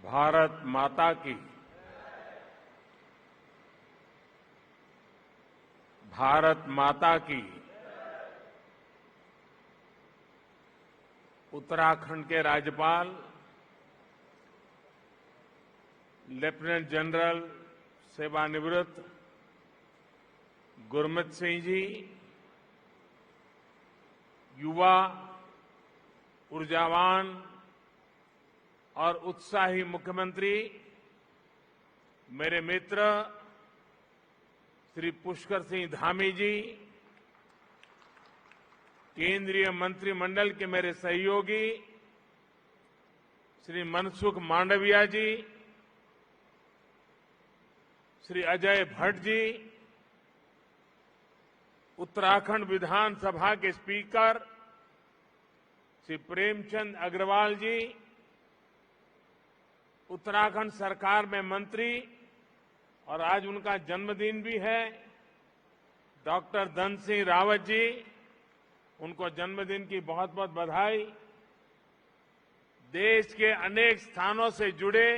भारत माता की। भारत माता की। उत्तराखंड के राज्यपाल लेफ्टिनेंट जनरल सेवानिवृत्त गुरमीत सिंह जी, युवा, ऊर्जावान और उत्साही मुख्यमंत्री मेरे मित्र श्री पुष्कर सिंह धामी जी, केंद्रीय मंत्रिमंडल के मेरे सहयोगी श्री मनसुख मांडविया जी, श्री अजय भट्ट जी, उत्तराखंड विधानसभा के स्पीकर श्री प्रेमचंद अग्रवाल जी, उत्तराखंड सरकार में मंत्री और आज उनका जन्मदिन भी है डॉक्टर धन सिंह रावत जी, उनको जन्मदिन की बहुत बहुत बधाई। देश के अनेक स्थानों से जुड़े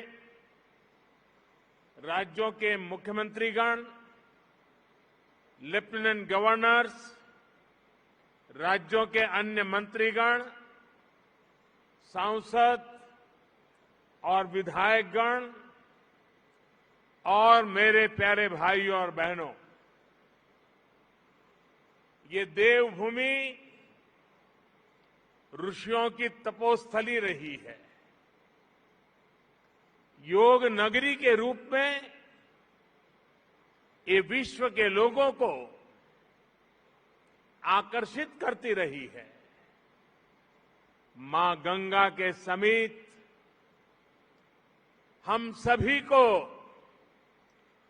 राज्यों के मुख्यमंत्रीगण, लेफ्टिनेंट गवर्नर्स, राज्यों के अन्य मंत्रीगण, सांसद और विधायकगण और मेरे प्यारे भाइयों और बहनों, ये देवभूमि ऋषियों की तपोस्थली रही है। योग नगरी के रूप में ये विश्व के लोगों को आकर्षित करती रही है। मां गंगा के समीप हम सभी को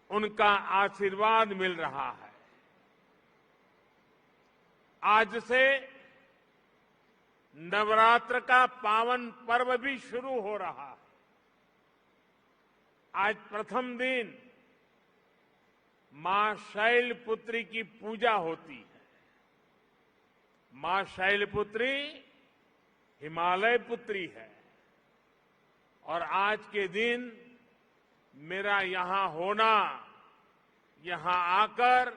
उनका आशीर्वाद मिल रहा है। आज से नवरात्र का पावन पर्व भी शुरू हो रहा है। आज प्रथम दिन मां शैलपुत्री की पूजा होती है। मां शैलपुत्री हिमालय पुत्री है और आज के दिन मेरा यहां होना, यहां आकर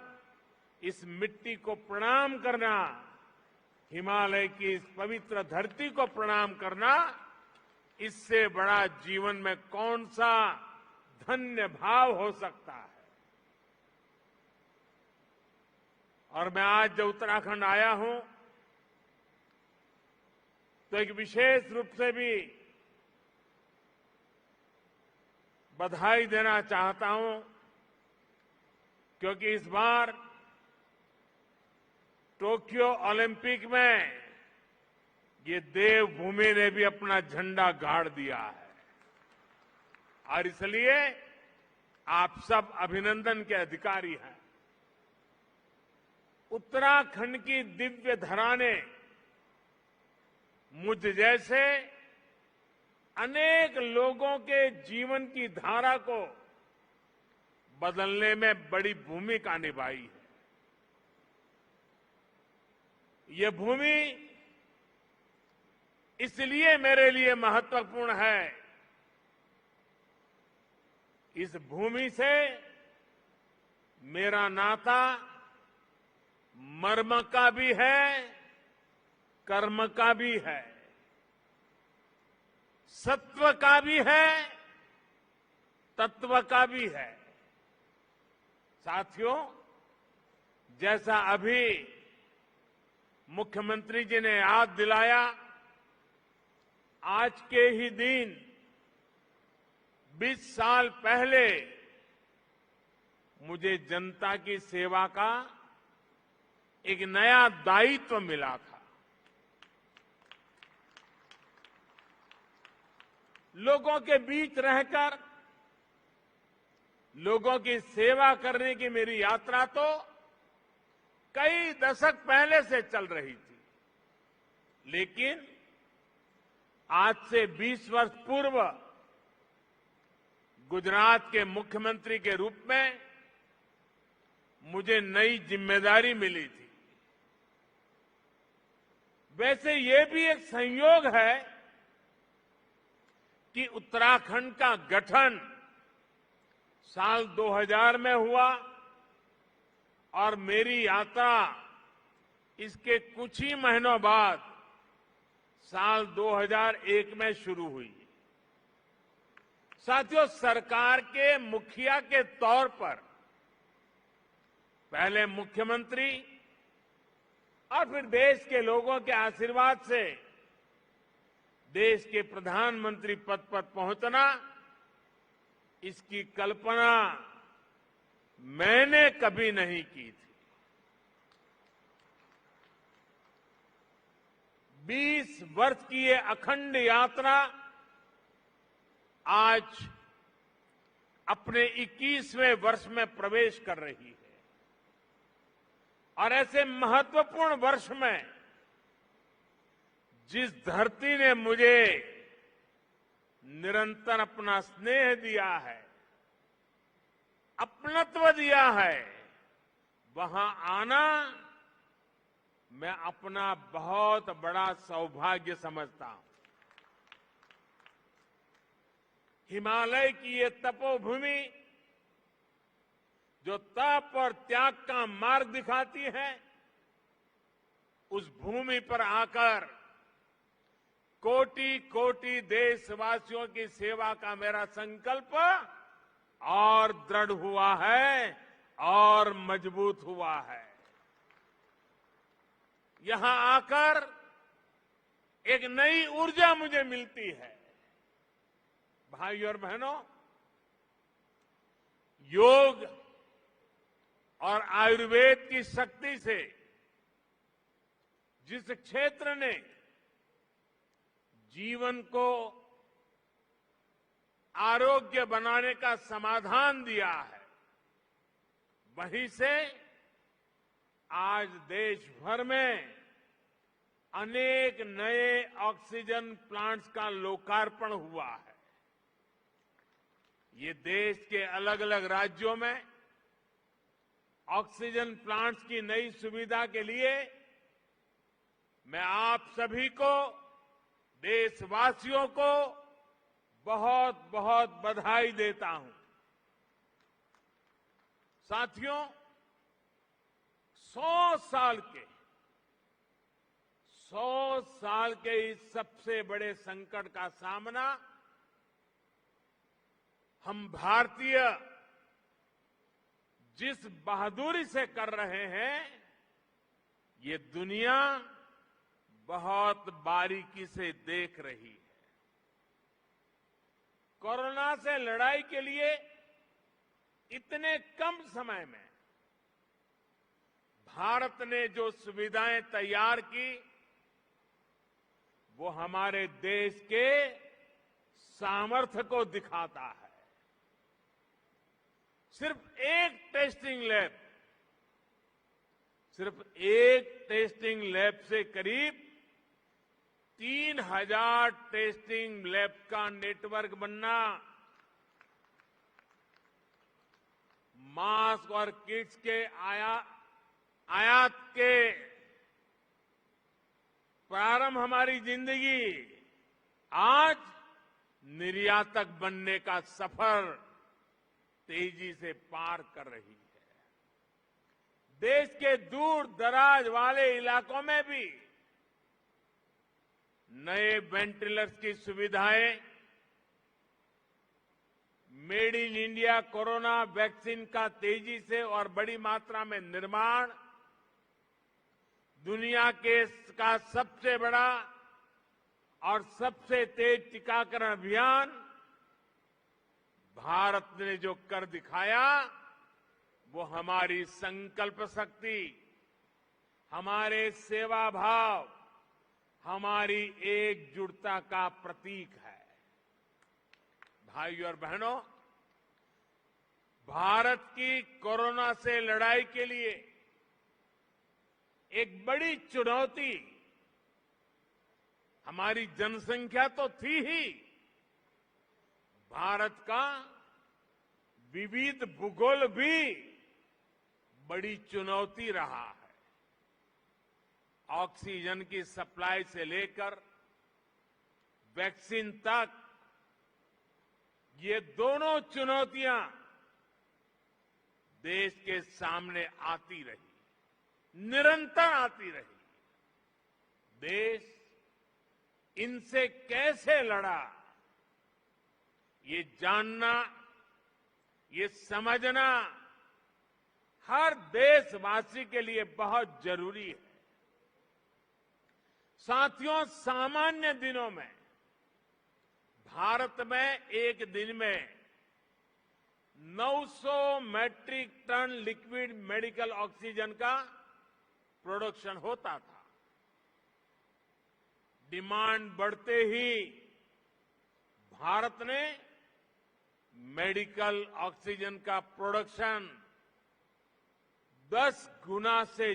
इस मिट्टी को प्रणाम करना, हिमालय की इस पवित्र धरती को प्रणाम करना, इससे बड़ा जीवन में कौन सा धन्य भाव हो सकता है। और मैं आज जब उत्तराखंड आया हूं तो एक विशेष रूप से भी बधाई देना चाहता हूं, क्योंकि इस बार टोक्यो ओलंपिक में ये देवभूमि ने भी अपना झंडा गाड़ दिया है और इसलिए आप सब अभिनंदन के अधिकारी हैं। उत्तराखंड की दिव्य धरा ने मुझ जैसे अनेक लोगों के जीवन की धारा को बदलने में बड़ी भूमिका निभाई है। ये भूमि इसलिए मेरे लिए महत्वपूर्ण है, इस भूमि से मेरा नाता मर्म का भी है, कर्म का भी है, सत्व का भी है, तत्व का भी है। साथियों, जैसा अभी मुख्यमंत्री जी ने याद दिलाया, आज के ही दिन 20 साल पहले मुझे जनता की सेवा का एक नया दायित्व मिला था। लोगों के बीच रहकर लोगों की सेवा करने की मेरी यात्रा तो कई दशक पहले से चल रही थी, लेकिन आज से 20 वर्ष पूर्व गुजरात के मुख्यमंत्री के रूप में मुझे नई जिम्मेदारी मिली थी। वैसे ये भी एक संयोग है कि उत्तराखंड का गठन साल 2000 में हुआ और मेरी यात्रा इसके कुछ ही महीनों बाद साल 2001 में शुरू हुई। साथियों, सरकार के मुखिया के तौर पर पहले मुख्यमंत्री और फिर देश के लोगों के आशीर्वाद से देश के प्रधानमंत्री पद पर पहुंचना, इसकी कल्पना मैंने कभी नहीं की थी। 20 वर्ष की ये अखंड यात्रा आज अपने 21वें वर्ष में प्रवेश कर रही है और ऐसे महत्वपूर्ण वर्ष में जिस धरती ने मुझे निरंतर अपना स्नेह दिया है, अपनत्व दिया है, वहां आना मैं अपना बहुत बड़ा सौभाग्य समझता हूं। हिमालय की ये तपोभूमि जो तप और त्याग का मार्ग दिखाती है, उस भूमि पर आकर कोटि कोटि देशवासियों की सेवा का मेरा संकल्प और दृढ़ हुआ है और मजबूत हुआ है। यहां आकर एक नई ऊर्जा मुझे मिलती है। भाइयों और बहनों, योग और आयुर्वेद की शक्ति से जिस क्षेत्र ने जीवन को आरोग्य बनाने का समाधान दिया है, वहीं से आज देश भर में अनेक नए ऑक्सीजन प्लांट्स का लोकार्पण हुआ है। ये देश के अलग अलग राज्यों में ऑक्सीजन प्लांट्स की नई सुविधा के लिए मैं आप सभी को, देशवासियों को बहुत बहुत बधाई देता हूं। साथियों, 100 साल के इस सबसे बड़े संकट का सामना हम भारतीय जिस बहादुरी से कर रहे हैं, ये दुनिया बहुत बारीकी से देख रही है। कोरोना से लड़ाई के लिए इतने कम समय में भारत ने जो सुविधाएं तैयार की, वो हमारे देश के सामर्थ्य को दिखाता है। सिर्फ एक टेस्टिंग लैब से करीब 3000 टेस्टिंग लैब का नेटवर्क बनना, मास्क और किट्स के आयात के प्रारंभ हमारी जिंदगी आज निर्यातक बनने का सफर तेजी से पार कर रही है। देश के दूर दराज वाले इलाकों में भी नए वेंटिलेटर्स की सुविधाएं, made in India corona vaccine का तेजी से और बड़ी मात्रा में निर्माण, दुनिया का सबसे बड़ा और सबसे तेज टीकाकरण अभियान भारत ने जो कर दिखाया, वो हमारी संकल्प शक्ति, हमारे सेवा भाव, हमारी एकजुटता का प्रतीक है। भाइयों और बहनों, भारत की कोरोना से लड़ाई के लिए एक बड़ी चुनौती हमारी जनसंख्या तो थी ही, भारत का विविध भूगोल भी बड़ी चुनौती रहा है। ऑक्सीजन की सप्लाई से लेकर वैक्सीन तक ये दोनों चुनौतियां देश के सामने आती रही, निरंतर आती रही। देश इनसे कैसे लड़ा, ये जानना, ये समझना हर देशवासी के लिए बहुत जरूरी है। साथियों, सामान्य दिनों में भारत में एक दिन में 900 metric ton liquid medical oxygen का प्रोडक्शन होता था। डिमांड बढ़ते ही भारत ने मेडिकल ऑक्सीजन का प्रोडक्शन 10 गुना से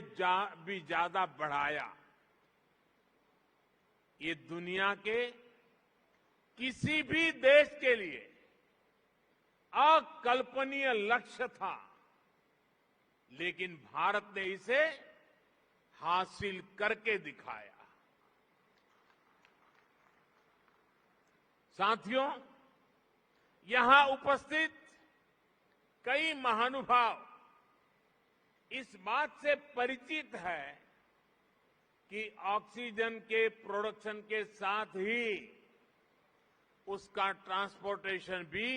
भी ज्यादा बढ़ाया। ये दुनिया के किसी भी देश के लिए अकल्पनीय लक्ष्य था, लेकिन भारत ने इसे हासिल करके दिखाया। साथियों, यहां उपस्थित कई महानुभाव इस बात से परिचित है कि ऑक्सीजन के प्रोडक्शन के साथ ही उसका ट्रांसपोर्टेशन भी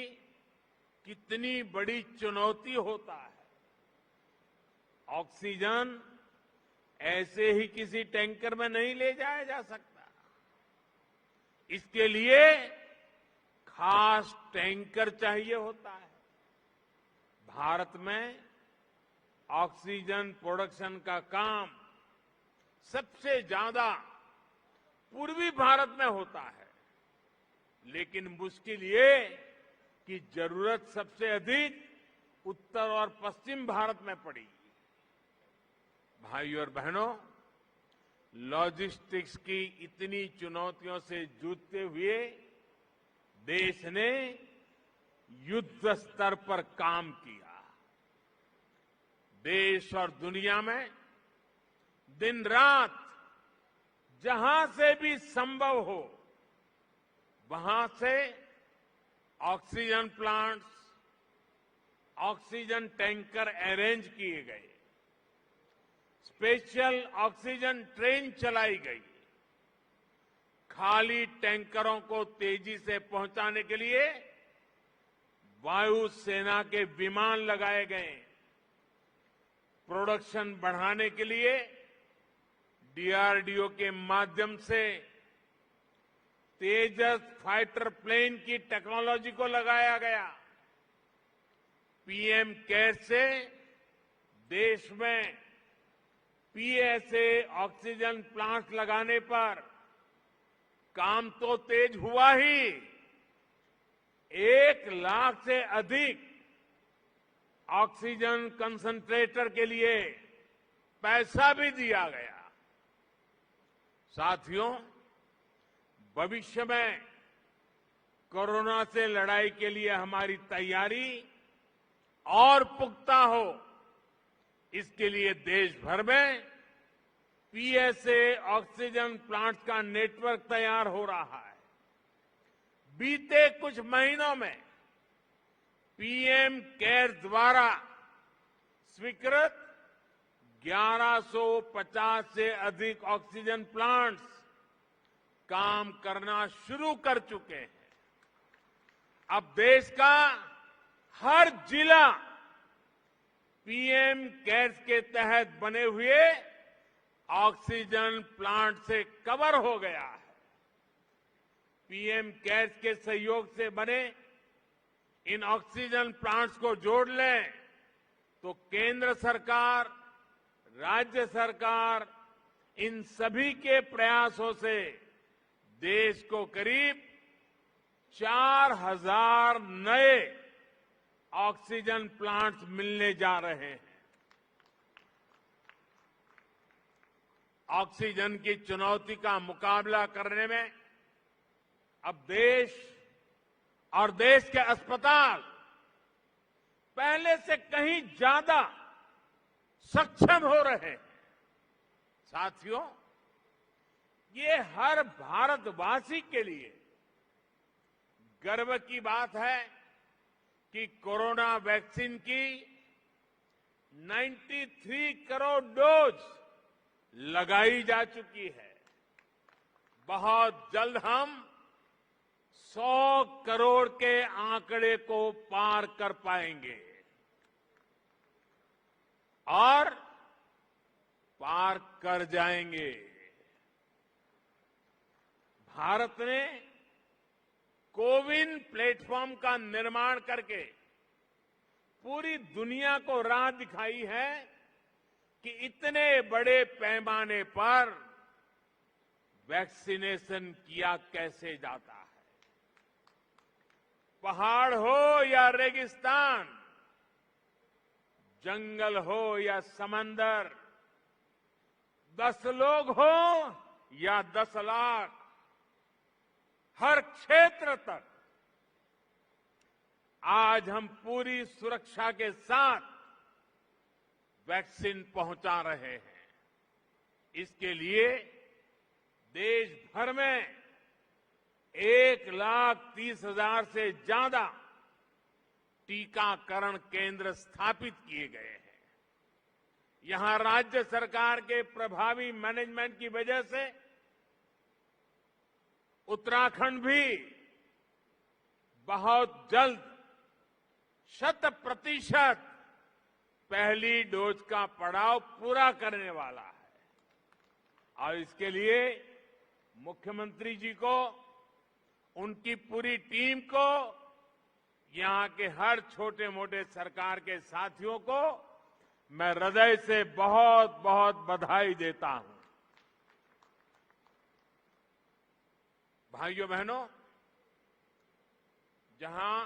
कितनी बड़ी चुनौती होता है। ऑक्सीजन ऐसे ही किसी टैंकर में नहीं ले जाया जा सकता। इसके लिए खास टैंकर चाहिए होता है। भारत में ऑक्सीजन प्रोडक्शन का काम सबसे ज्यादा पूर्वी भारत में होता है, लेकिन मुश्किल ये कि जरूरत सबसे अधिक उत्तर और पश्चिम भारत में पड़ी। भाइयों और बहनों, लॉजिस्टिक्स की इतनी चुनौतियों से जूझते हुए देश ने युद्ध स्तर पर काम किया। देश और दुनिया में दिन रात जहां से भी संभव हो वहां से oxygen plants, oxygen tanker arrange किए गए, स्पेशल ऑक्सीजन ट्रेन चलाई गई, खाली टैंकरों को तेजी से पहुंचाने के लिए वायुसेना के विमान लगाए गए, प्रोडक्शन बढ़ाने के लिए डीआरडीओ के माध्यम से तेजस फाइटर प्लेन की टेक्नोलॉजी को लगाया गया। पीएम केयर से देश में पीएसए ऑक्सीजन प्लांट लगाने पर काम तो तेज हुआ ही, 1 लाख से अधिक ऑक्सीजन कंसंट्रेटर के लिए पैसा भी दिया गया। साथियों, भविष्य में कोरोना से लड़ाई के लिए हमारी तैयारी और पुख्ता हो, इसके लिए देश भर में पीएसए ऑक्सीजन प्लांट्स का नेटवर्क तैयार हो रहा है। बीते कुछ महीनों में पीएम केयर्स द्वारा स्वीकृत 1150 से अधिक ऑक्सीजन प्लांट्स काम करना शुरू कर चुके हैं। अब देश का हर जिला पीएम केयर्स के तहत बने हुए ऑक्सीजन प्लांट से कवर हो गया है। पीएम केयर्स के सहयोग से बने इन ऑक्सीजन प्लांट्स को जोड़ लें तो केंद्र सरकार, राज्य सरकार, इन सभी के प्रयासों से देश को करीब 4000 नए ऑक्सीजन प्लांट्स मिलने जा रहे हैं। ऑक्सीजन की चुनौती का मुकाबला करने में अब देश और देश के अस्पताल पहले से कहीं ज्यादा सक्षम हो रहे हैं। साथियों, ये हर भारतवासी के लिए गर्व की बात है कि कोरोना वैक्सीन की 93 करोड़ डोज लगाई जा चुकी है। बहुत जल्द हम 100 करोड़ के आंकड़े को पार कर पाएंगे और पार कर जाएंगे। भारत ने कोविन प्लेटफॉर्म का निर्माण करके पूरी दुनिया को राह दिखाई है कि इतने बड़े पैमाने पर वैक्सीनेशन किया कैसे जाता है। पहाड़ हो या रेगिस्तान, जंगल हो या समंदर, 10 लोग हो या 10 लाख, हर क्षेत्र तक आज हम पूरी सुरक्षा के साथ वैक्सीन पहुंचा रहे हैं। इसके लिए देश भर में 1,30,000 से ज्यादा टीकाकरण केंद्र स्थापित किए गए हैं। यहां राज्य सरकार के प्रभावी मैनेजमेंट की वजह से उत्तराखंड भी बहुत जल्द 100% पहली डोज का पड़ाव पूरा करने वाला है और इसके लिए मुख्यमंत्री जी को, उनकी पूरी टीम को, यहां के हर छोटे मोटे सरकार के साथियों को मैं हृदय से बहुत बहुत बधाई देता हूं। भाइयों बहनों, जहां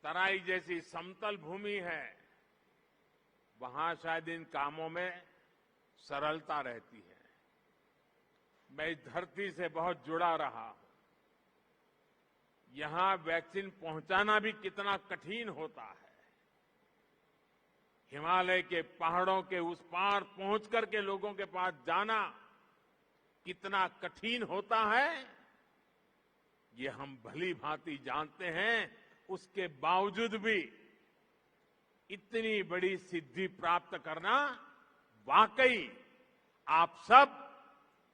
तराई जैसी समतल भूमि है, वहां शायद इन कामों में सरलता रहती है। मैं इस धरती से बहुत जुड़ा रहा हूं। यहां वैक्सीन पहुंचाना भी कितना कठिन होता है। हिमालय के पहाड़ों के उस पार पहुंच करके लोगों के पास जाना कितना कठिन होता है, ये हम भली भांति जानते हैं। उसके बावजूद भी इतनी बड़ी सिद्धि प्राप्त करना वाकई आप सब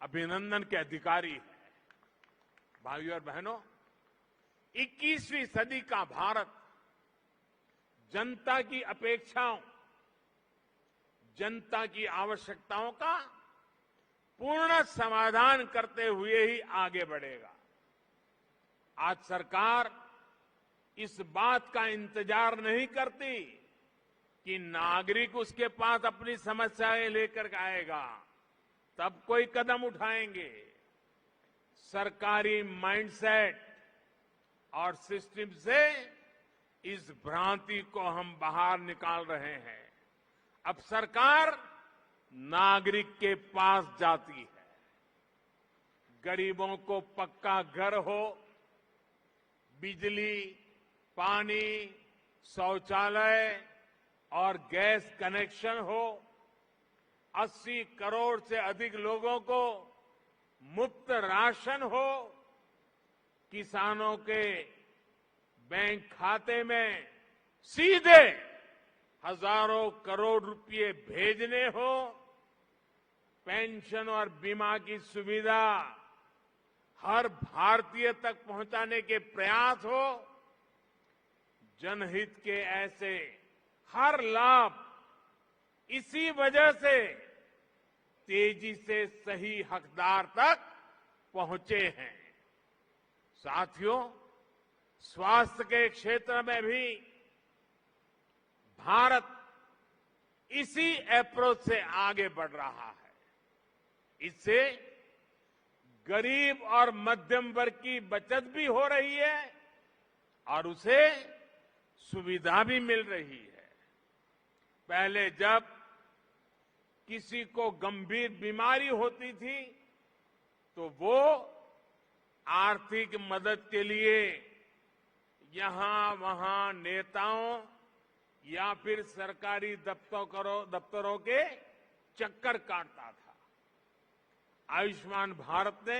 अभिनंदन के अधिकारी हैं। भाइयों और बहनों, 21वीं सदी का भारत जनता की अपेक्षाओं, जनता की आवश्यकताओं का पूर्ण समाधान करते हुए ही आगे बढ़ेगा। आज सरकार इस बात का इंतजार नहीं करती कि नागरिक उसके पास अपनी समस्याएं लेकर आएगा तब कोई कदम उठाएंगे। सरकारी माइंडसेट और सिस्टम से इस भ्रांति को हम बाहर निकाल रहे हैं। अब सरकार नागरिक के पास जाती है। गरीबों को पक्का घर हो, बिजली, पानी, शौचालय और गैस कनेक्शन हो, 80 करोड़ से अधिक लोगों को मुफ्त राशन हो, किसानों के बैंक खाते में सीधे हजारों करोड़ रुपए भेजने हो, पेंशन और बीमा की सुविधा हर भारतीय तक पहुंचाने के प्रयास हो, जनहित के ऐसे हर लाभ इसी वजह से तेजी से सही हकदार तक पहुंचे हैं। साथियों, स्वास्थ्य के क्षेत्र में भी भारत इसी अप्रोच से आगे बढ़ रहा है। इससे गरीब और मध्यम वर्ग की बचत भी हो रही है और उसे सुविधा भी मिल रही है। पहले जब किसी को गंभीर बीमारी होती थी तो वो आर्थिक मदद के लिए यहां वहां नेताओं या फिर सरकारी दफ्तरों के चक्कर काटता था। आयुष्मान भारत ने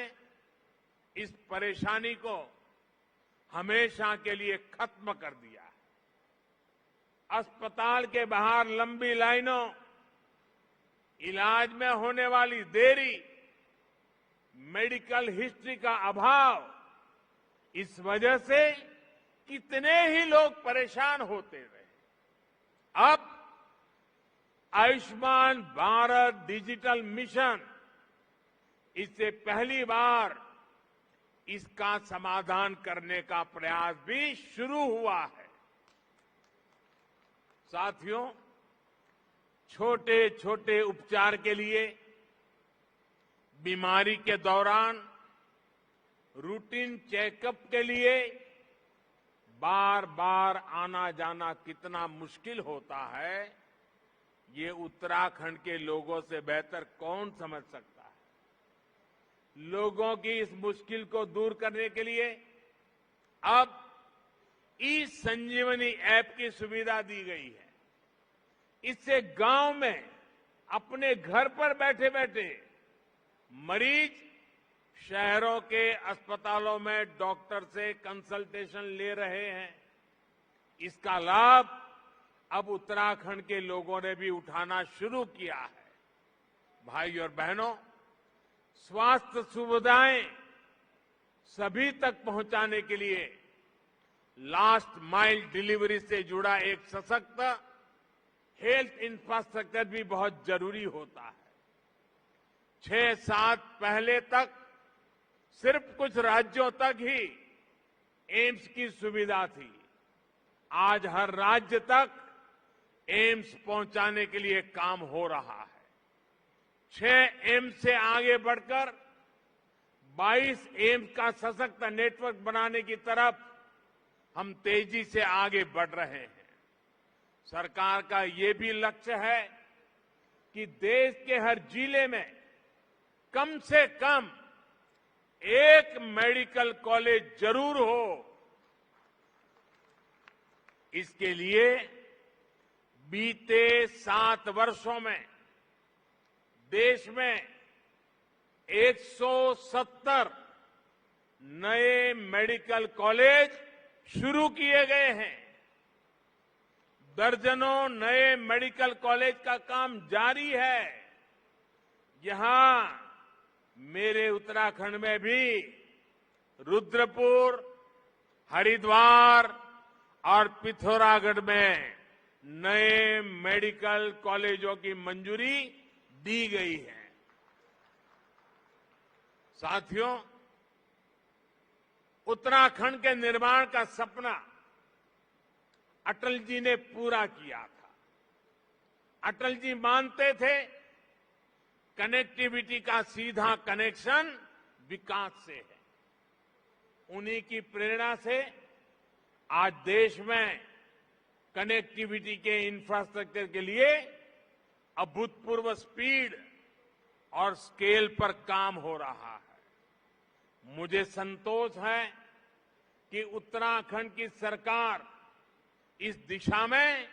इस परेशानी को हमेशा के लिए खत्म कर दिया है। अस्पताल के बाहर लंबी लाइनों, इलाज में होने वाली देरी, मेडिकल हिस्ट्री का अभाव, इस वजह से कितने ही लोग परेशान होते रहे। अब आयुष्मान भारत डिजिटल मिशन, इससे पहली बार इसका समाधान करने का प्रयास भी शुरू हुआ है। साथियों, छोटे छोटे उपचार के लिए बीमारी के दौरान रूटीन चेकअप के लिए बार बार आना जाना कितना मुश्किल होता है, ये उत्तराखंड के लोगों से बेहतर कौन समझ सकता है। लोगों की इस मुश्किल को दूर करने के लिए अब ई संजीवनी ऐप की सुविधा दी गई है। इससे गांव में अपने घर पर बैठे बैठे मरीज शहरों के अस्पतालों में डॉक्टर से कंसल्टेशन ले रहे हैं। इसका लाभ अब उत्तराखंड के लोगों ने भी उठाना शुरू किया है। भाई और बहनों, स्वास्थ्य सुविधाएं सभी तक पहुंचाने के लिए लास्ट माइल डिलीवरी से जुड़ा एक सशक्त हेल्थ इंफ्रास्ट्रक्चर भी बहुत जरूरी होता है। 6-7 पहले तक सिर्फ कुछ राज्यों तक ही एम्स की सुविधा थी। आज हर राज्य तक एम्स पहुंचाने के लिए काम हो रहा है। 6 एम्स से आगे बढ़कर 22 एम्स का सशक्त नेटवर्क बनाने की तरफ हम तेजी से आगे बढ़ रहे हैं। सरकार का ये भी लक्ष्य है कि देश के हर जिले में कम से कम एक मेडिकल कॉलेज जरूर हो। इसके लिए बीते 7 वर्षों में देश में 170 नए मेडिकल कॉलेज शुरू किए गए हैं। दर्जनों नए मेडिकल कॉलेज का काम जारी है। यहां मेरे उत्तराखंड में भी रुद्रपुर, हरिद्वार और पिथौरागढ़ में नए मेडिकल कॉलेजों की मंजूरी दी गई है। साथियों, उत्तराखंड के निर्माण का सपना अटल जी ने पूरा किया था। अटल जी मानते थे कनेक्टिविटी का सीधा कनेक्शन विकास से है। उन्हीं की प्रेरणा से आज देश में कनेक्टिविटी के इंफ्रास्ट्रक्चर के लिए अभूतपूर्व स्पीड और स्केल पर काम हो रहा है। मुझे संतोष है कि उत्तराखंड की सरकार इस दिशा में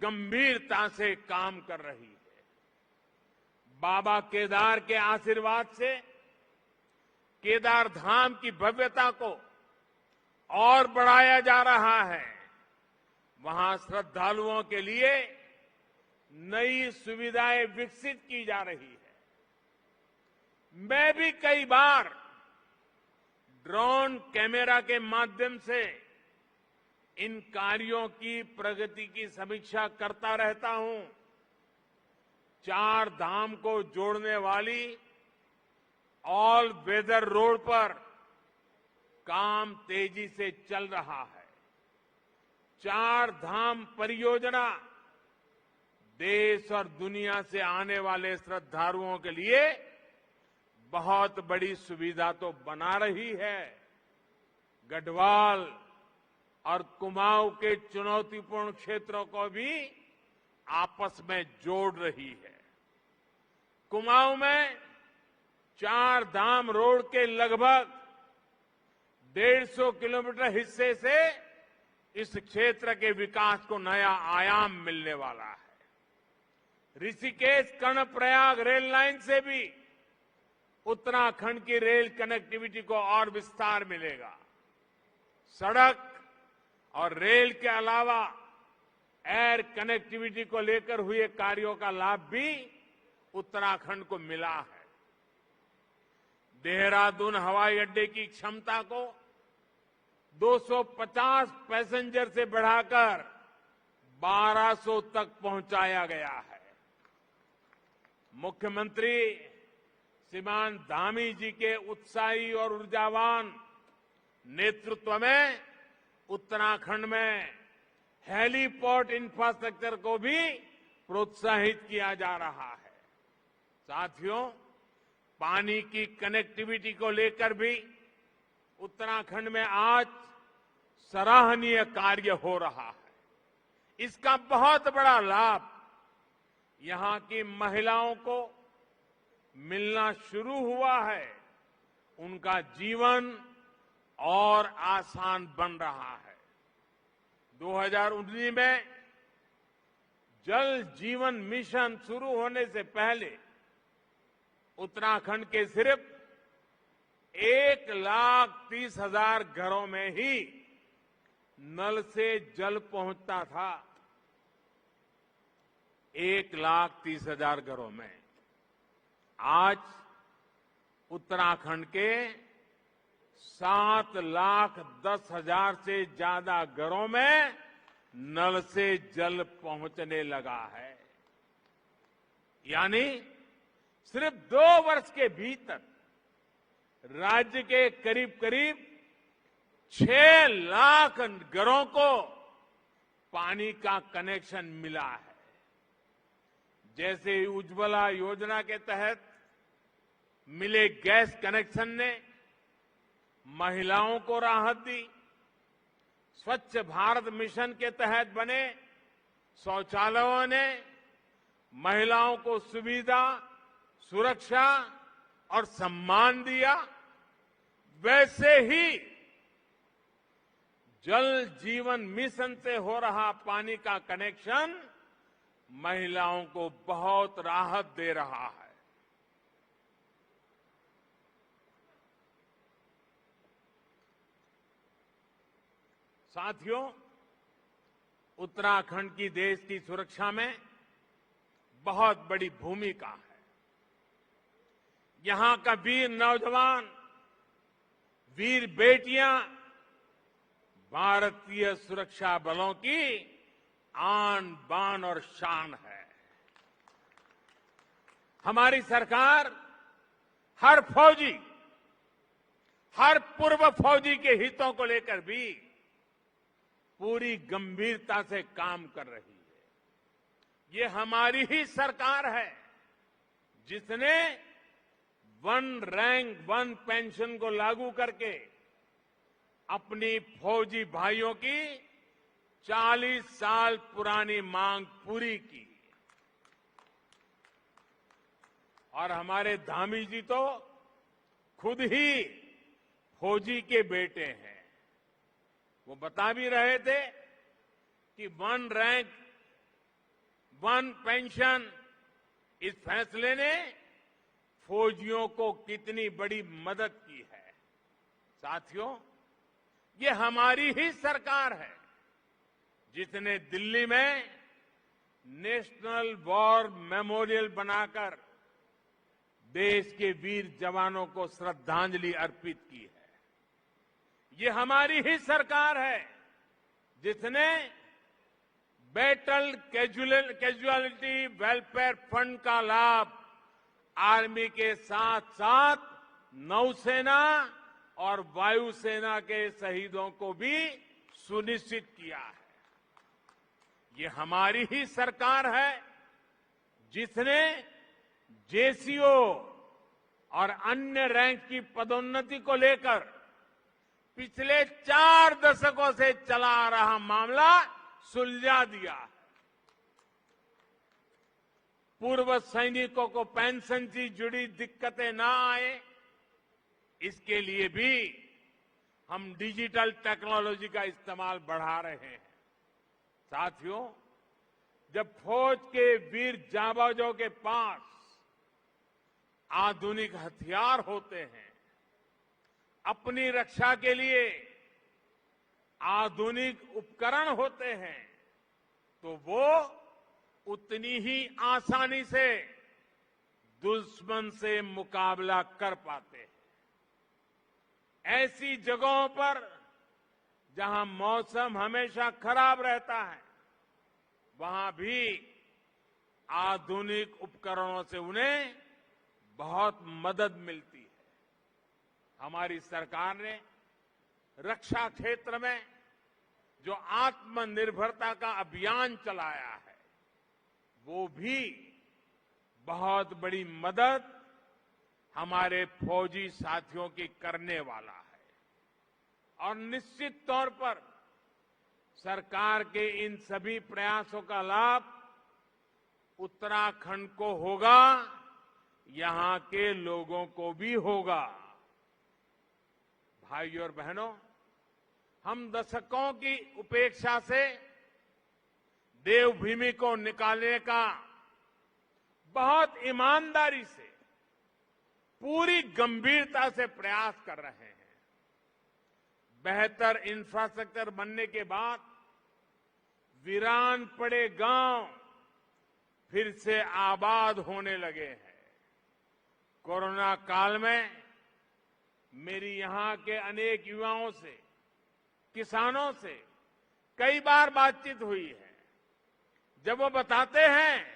गंभीरता से काम कर रही है। बाबा केदार के आशीर्वाद से केदार धाम की भव्यता को और बढ़ाया जा रहा है। वहां श्रद्धालुओं के लिए नई सुविधाएं विकसित की जा रही है। मैं भी कई बार ड्रोन कैमरा के माध्यम से इन कार्यों की प्रगति की समीक्षा करता रहता हूं। 4 धाम को जोड़ने वाली ऑल वेदर रोड पर काम तेजी से चल रहा है। 4 धाम परियोजना देश और दुनिया से आने वाले श्रद्धालुओं के लिए बहुत बड़ी सुविधा तो बना रही है, गढ़वाल और कुमाऊं के चुनौतीपूर्ण क्षेत्रों को भी आपस में जोड़ रही है। कुमाऊं में 4 धाम रोड के लगभग 150 किलोमीटर हिस्से से इस क्षेत्र के विकास को नया आयाम मिलने वाला है। ऋषिकेश कर्णप्रयाग रेल लाइन से भी उत्तराखंड की रेल कनेक्टिविटी को और विस्तार मिलेगा। सड़क और रेल के अलावा एयर कनेक्टिविटी को लेकर हुए कार्यों का लाभ भी उत्तराखंड को मिला है। देहरादून हवाई अड्डे की क्षमता को 250 पैसेंजर से बढ़ाकर 1200 तक पहुंचाया गया है। मुख्यमंत्री श्रीमान धामी जी के उत्साही और ऊर्जावान नेतृत्व में उत्तराखंड में हेलीपोर्ट इंफ्रास्ट्रक्चर को भी प्रोत्साहित किया जा रहा है। साथियों, पानी की कनेक्टिविटी को लेकर भी उत्तराखंड में आज सराहनीय कार्य हो रहा है। इसका बहुत बड़ा लाभ यहां की महिलाओं को मिलना शुरू हुआ है। उनका जीवन और आसान बन रहा है। 2019 में जल जीवन मिशन शुरू होने से पहले उत्तराखंड के सिर्फ 1,30,000 घरों में ही नल से जल पहुंचता था। 1,30,000 घरों में। आज उत्तराखंड के 7,10,000 से ज्यादा घरों में नल से जल पहुंचने लगा है। यानी सिर्फ 2 वर्ष के भीतर राज्य के करीब करीब 6 लाख घरों को पानी का कनेक्शन मिला है। जैसे उज्ज्वला योजना के तहत मिले गैस कनेक्शन ने महिलाओं को राहत दी, स्वच्छ भारत मिशन के तहत बने शौचालयों ने महिलाओं को सुविधा, सुरक्षा और सम्मान दिया, वैसे ही जल जीवन मिशन से हो रहा पानी का कनेक्शन महिलाओं को बहुत राहत दे रहा है। साथियों, उत्तराखंड की देश की सुरक्षा में बहुत बड़ी भूमिका है। यहां का वीर नौजवान, वीर बेटियां भारतीय सुरक्षा बलों की आन बान और शान है। हमारी सरकार हर फौजी, हर पूर्व फौजी के हितों को लेकर भी पूरी गंभीरता से काम कर रही है। ये हमारी ही सरकार है जिसने 1 रैंक 1 पेंशन को लागू करके अपनी फौजी भाइयों की 40 साल पुरानी मांग पूरी की। और हमारे धामी जी तो खुद ही फौजी के बेटे हैं। वो बता भी रहे थे कि 1 रैंक 1 पेंशन, इस फैसले ने फौजियों को कितनी बड़ी मदद की है। साथियों, ये हमारी ही सरकार है जिसने दिल्ली में नेशनल वॉर मेमोरियल बनाकर देश के वीर जवानों को श्रद्धांजलि अर्पित की है। ये हमारी ही सरकार है जिसने बैटल कैजुअलिटी वेलफेयर फंड का लाभ आर्मी के साथ साथ नौसेना और वायुसेना के शहीदों को भी सुनिश्चित किया है। ये हमारी ही सरकार है जिसने जेसीओ और अन्य रैंक की पदोन्नति को लेकर पिछले 4 दशकों से चला आ रहा मामला सुलझा दिया है। पूर्व सैनिकों को पेंशन से जुड़ी दिक्कतें ना आए, इसके लिए भी हम डिजिटल टेक्नोलॉजी का इस्तेमाल बढ़ा रहे हैं। साथियों, जब फौज के वीर जाबाजों के पास आधुनिक हथियार होते हैं, अपनी रक्षा के लिए आधुनिक उपकरण होते हैं तो वो उतनी ही आसानी से दुश्मन से मुकाबला कर पाते हैं। ऐसी जगहों पर जहां मौसम हमेशा खराब रहता है, वहां भी आधुनिक उपकरणों से उन्हें बहुत मदद मिलती है। हमारी सरकार ने रक्षा क्षेत्र में जो आत्मनिर्भरता का अभियान चलाया है, वो भी बहुत बड़ी मदद हमारे फौजी साथियों की करने वाला है। और निश्चित तौर पर सरकार के इन सभी प्रयासों का लाभ उत्तराखंड को होगा, यहां के लोगों को भी होगा। भाइयों और बहनों, हम दशकों की उपेक्षा से देवभूमि को निकालने का बहुत ईमानदारी से, पूरी गंभीरता से प्रयास कर रहे हैं। बेहतर इंफ्रास्ट्रक्चर बनने के बाद वीरान पड़े गांव फिर से आबाद होने लगे हैं। कोरोना काल में मेरी यहां के अनेक युवाओं से, किसानों से कई बार बातचीत हुई है। जब वो बताते हैं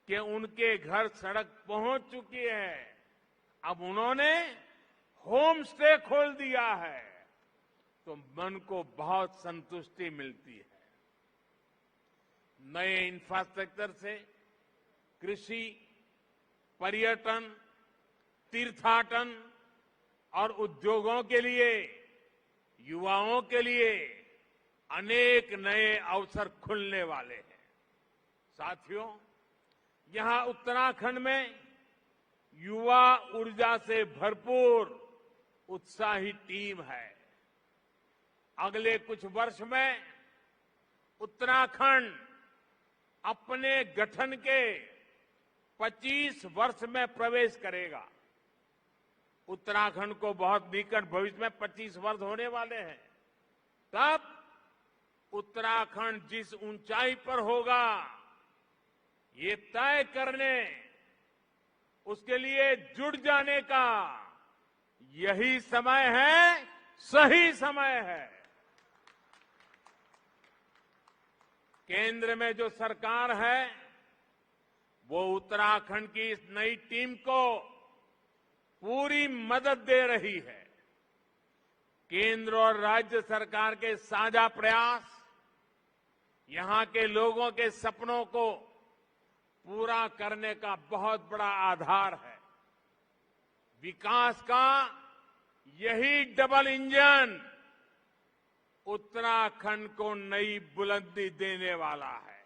कि उनके घर सड़क पहुंच चुकी है, अब उन्होंने होम स्टे खोल दिया है, तो मन को बहुत संतुष्टि मिलती है। नए इंफ्रास्ट्रक्चर से कृषि, पर्यटन, तीर्थाटन और उद्योगों के लिए, युवाओं के लिए अनेक नए अवसर खुलने वाले हैं। साथियों, यहां उत्तराखंड में युवा ऊर्जा से भरपूर उत्साही टीम है। अगले कुछ वर्ष में उत्तराखंड अपने गठन के 25 वर्ष में प्रवेश करेगा। उत्तराखंड को बहुत निकट भविष्य में 25 वर्ष होने वाले हैं। तब उत्तराखंड जिस ऊंचाई पर होगा, ये तय करने, उसके लिए जुट जाने का यही समय है, सही समय है। केंद्र में जो सरकार है, वो उत्तराखंड की इस नई टीम को पूरी मदद दे रही है। केंद्र और राज्य सरकार के साझा प्रयास यहां के लोगों के सपनों को पूरा करने का बहुत बड़ा आधार है। विकास का यही डबल इंजन उत्तराखंड को नई बुलंदी देने वाला है।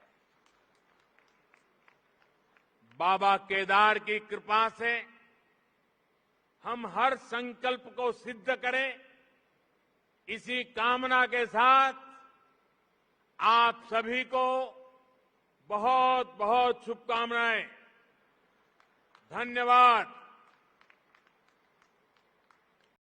बाबा केदार की कृपा से हम हर संकल्प को सिद्ध करें, इसी कामना के साथ आप सभी को बहुत बहुत शुभकामनाएं। धन्यवाद।